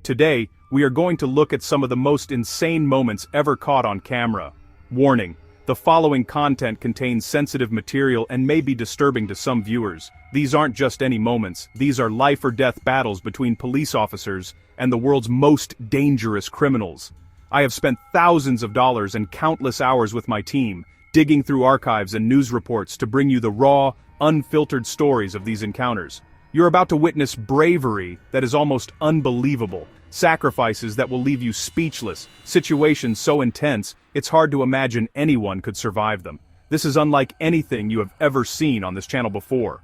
Today, we are going to look at some of the most insane moments ever caught on camera. Warning: the following content contains sensitive material and may be disturbing to some viewers. These aren't just any moments, these are life-or-death battles between police officers and the world's most dangerous criminals. I have spent thousands of dollars and countless hours with my team, digging through archives and news reports to bring you the raw, unfiltered stories of these encounters. You're about to witness bravery that is almost unbelievable, sacrifices that will leave you speechless, situations so intense, it's hard to imagine anyone could survive them. This is unlike anything you have ever seen on this channel before.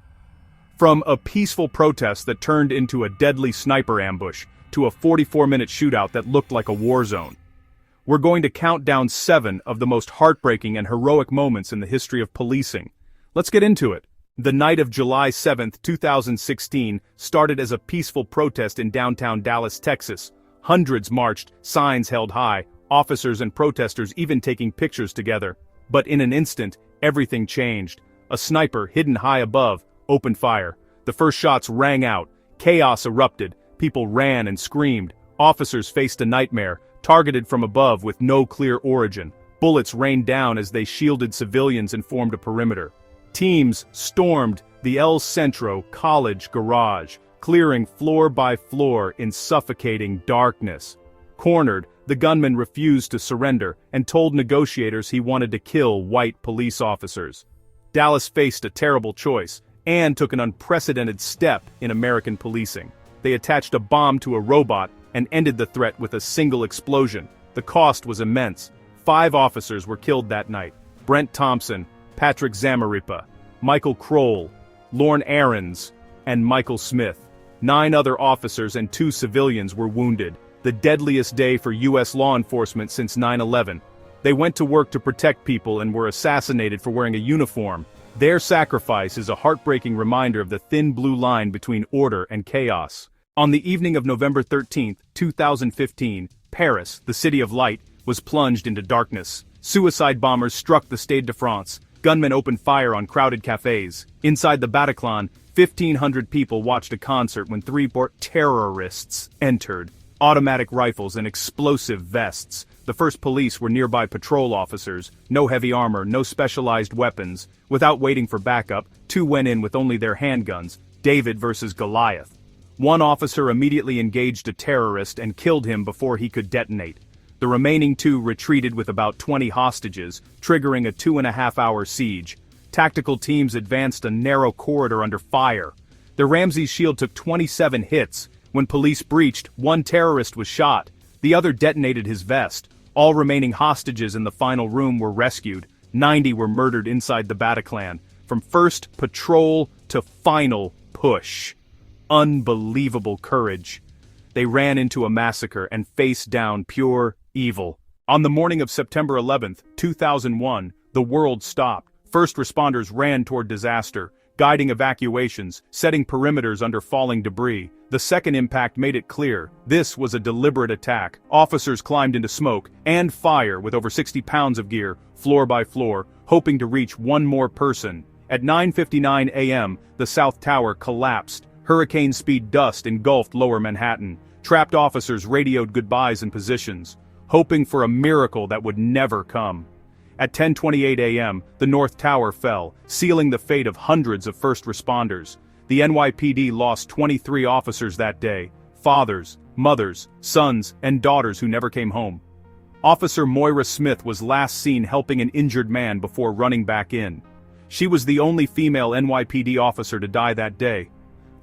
From a peaceful protest that turned into a deadly sniper ambush, to a 44-minute shootout that looked like a war zone. We're going to count down 7 of the most heartbreaking and heroic moments in the history of policing. Let's get into it. The night of July 7, 2016, started as a peaceful protest in downtown Dallas, Texas. Hundreds marched, signs held high, officers and protesters even taking pictures together. But in an instant, everything changed. A sniper, hidden high above, opened fire. The first shots rang out. Chaos erupted. People ran and screamed. Officers faced a nightmare, targeted from above with no clear origin. Bullets rained down as they shielded civilians and formed a perimeter. Teams stormed the El Centro College garage, clearing floor by floor in suffocating darkness. Cornered, the gunman refused to surrender and told negotiators he wanted to kill white police officers. Dallas faced a terrible choice and took an unprecedented step in American policing. They attached a bomb to a robot and ended the threat with a single explosion. The cost was immense. 5 officers were killed that night: Brent Thompson, Patrick Zamaripa, Michael Kroll, Lorne Aarons, and Michael Smith. 9 other officers and 2 civilians were wounded. The deadliest day for U.S. law enforcement since 9/11. They went to work to protect people and were assassinated for wearing a uniform. Their sacrifice is a heartbreaking reminder of the thin blue line between order and chaos. On the evening of November 13, 2015, Paris, the city of light, was plunged into darkness. Suicide bombers struck the Stade de France. Gunmen opened fire on crowded cafes. Inside the Bataclan, 1,500 people watched a concert when 3 terrorists entered. Automatic rifles and explosive vests. The first police were nearby patrol officers. No heavy armor, no specialized weapons. Without waiting for backup, 2 went in with only their handguns. David versus Goliath. 1 officer immediately engaged a terrorist and killed him before he could detonate. The remaining 2 retreated with about 20 hostages, triggering a 2.5-hour siege. Tactical teams advanced a narrow corridor under fire. The Ramsey shield took 27 hits. When police breached, 1 terrorist was shot. The other detonated his vest. All remaining hostages in the final room were rescued. 90 were murdered inside the Bataclan. From first patrol to final push. Unbelievable courage. They ran into a massacre and faced down pure evil. On the morning of September 11, 2001, the world stopped. First responders ran toward disaster, guiding evacuations, setting perimeters under falling debris. The second impact made it clear, this was a deliberate attack. Officers climbed into smoke and fire with over 60 pounds of gear, floor by floor, hoping to reach one more person. At 9:59 a.m., the South Tower collapsed. Hurricane-speed dust engulfed lower Manhattan. Trapped officers radioed goodbyes in positions, hoping for a miracle that would never come. At 10:28 a.m., the North Tower fell, sealing the fate of hundreds of first responders. The NYPD lost 23 officers that day: fathers, mothers, sons, and daughters who never came home. Officer Moira Smith was last seen helping an injured man before running back in. She was the only female NYPD officer to die that day.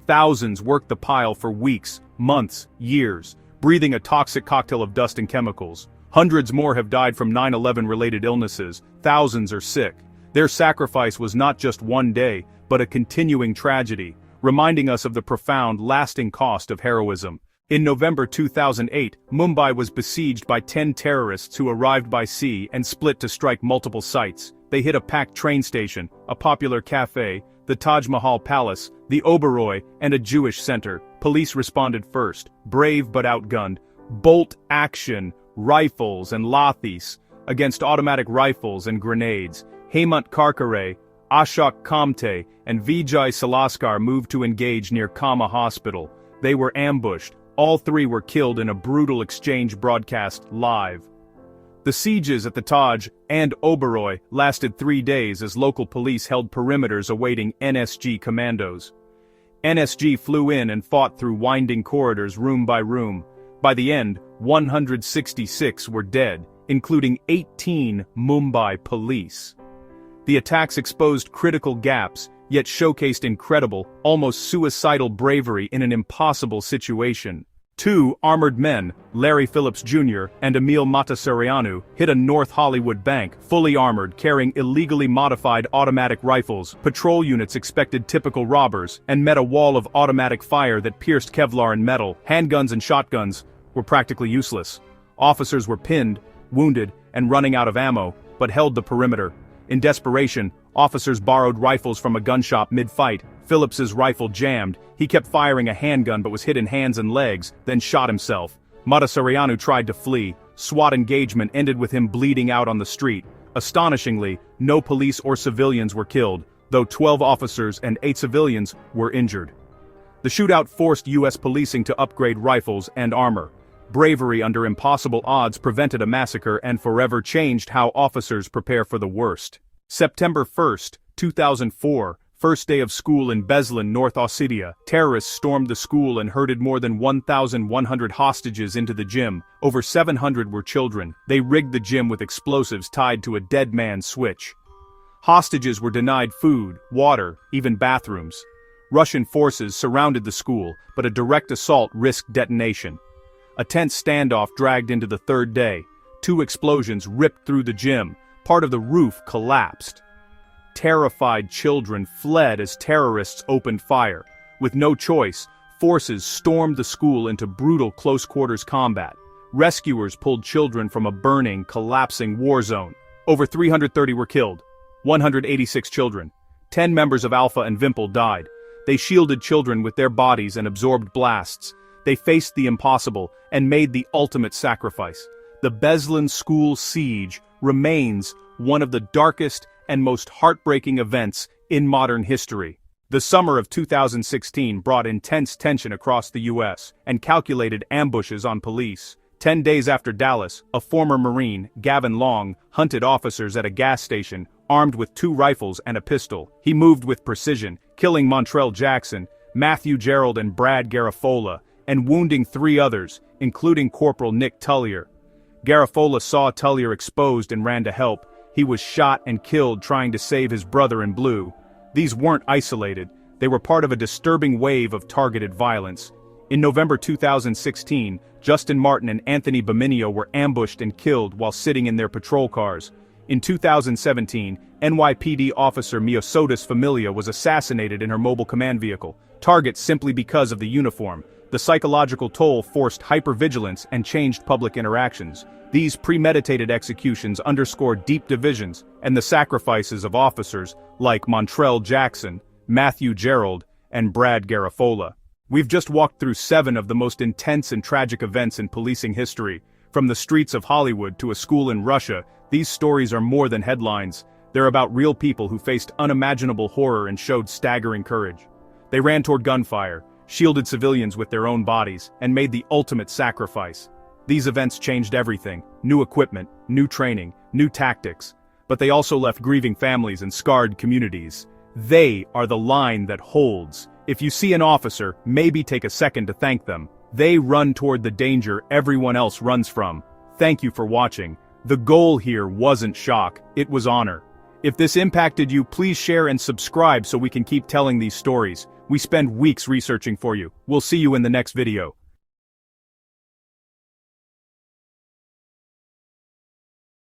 Thousands worked the pile for weeks, months, years, breathing a toxic cocktail of dust and chemicals. Hundreds more have died from 9/11-related illnesses. Thousands are sick. Their sacrifice was not just one day, but a continuing tragedy, reminding us of the profound, lasting cost of heroism. In November 2008, Mumbai was besieged by 10 terrorists who arrived by sea and split to strike multiple sites. They hit a packed train station, a popular cafe, the Taj Mahal Palace, the Oberoi, and a Jewish center. Police responded first, brave but outgunned. Bolt action, rifles and lathis, against automatic rifles and grenades. Hemant Karkare, Ashok Kamte, and Vijay Salaskar moved to engage near Kama Hospital. They were ambushed, All three were killed in a brutal exchange broadcast live. The sieges at the Taj and Oberoi lasted 3 days as local police held perimeters awaiting NSG commandos. NSG flew in and fought through winding corridors room by room. By the end, 166 were dead, including 18 Mumbai police. The attacks exposed critical gaps, yet showcased incredible, almost suicidal bravery in an impossible situation. 2 armored men, Larry Phillips Jr. and Emil Matasareanu, hit a North Hollywood bank, fully armored, carrying illegally modified automatic rifles. Patrol units expected typical robbers, and met a wall of automatic fire that pierced Kevlar and metal. Handguns and shotguns were practically useless. Officers were pinned, wounded, and running out of ammo, but held the perimeter. In desperation, officers borrowed rifles from a gun shop mid-fight. Phillips's rifle jammed. He kept firing a handgun but was hit in hands and legs, then shot himself. Matasareanu tried to flee. SWAT engagement ended with him bleeding out on the street. Astonishingly, no police or civilians were killed, though 12 officers and 8 civilians were injured. The shootout forced U.S. policing to upgrade rifles and armor. Bravery under impossible odds prevented a massacre and forever changed how officers prepare for the worst. September 1, 2004, first day of school in Beslan, North Ossetia. Terrorists stormed the school and herded more than 1,100 hostages into the gym. Over 700 were children. They rigged the gym with explosives tied to a dead man's switch. Hostages were denied food, water, even bathrooms. Russian forces surrounded the school, but a direct assault risked detonation. A tense standoff dragged into the 3rd day. 2 explosions ripped through the gym. Part of the roof collapsed. Terrified children fled as terrorists opened fire. With no choice, forces stormed the school into brutal close-quarters combat. Rescuers pulled children from a burning, collapsing war zone. Over 330 were killed. 186 children. 10 members of Alpha and Vimpel died. They shielded children with their bodies and absorbed blasts. They faced the impossible and made the ultimate sacrifice. The Beslan school siege remains one of the darkest and most heartbreaking events in modern history. The summer of 2016 brought intense tension across the U.S. and calculated ambushes on police. 10 days after Dallas, a former Marine, Gavin Long, hunted officers at a gas station, armed with 2 rifles and a pistol. He moved with precision, killing Montrell Jackson, Matthew Gerald and Brad Garafola, and wounding 3 others, including Corporal Nick Tullier. Garafola saw Tullier exposed and ran to help. He was shot and killed trying to save his brother in blue. These weren't isolated. They were part of a disturbing wave of targeted violence. In November 2016, Justin Martin and Anthony Baminio were ambushed and killed while sitting in their patrol cars. In 2017, NYPD officer Miosotis Familia was assassinated in her mobile command vehicle, target simply because of the uniform. The psychological toll forced hypervigilance and changed public interactions. These premeditated executions underscore deep divisions and the sacrifices of officers like Montrell Jackson, Matthew Gerald, and Brad Garafola. We've just walked through 7 of the most intense and tragic events in policing history. From the streets of Hollywood to a school in Russia, these stories are more than headlines. They're about real people who faced unimaginable horror and showed staggering courage. They ran toward gunfire, shielded civilians with their own bodies, and made the ultimate sacrifice. These events changed everything: new equipment, new training, new tactics. But they also left grieving families and scarred communities. They are the line that holds. If you see an officer, maybe take a second to thank them. They run toward the danger everyone else runs from. Thank you for watching. The goal here wasn't shock, it was honor. If this impacted you, please share and subscribe so we can keep telling these stories. We spend weeks researching for you. We'll see you in the next video.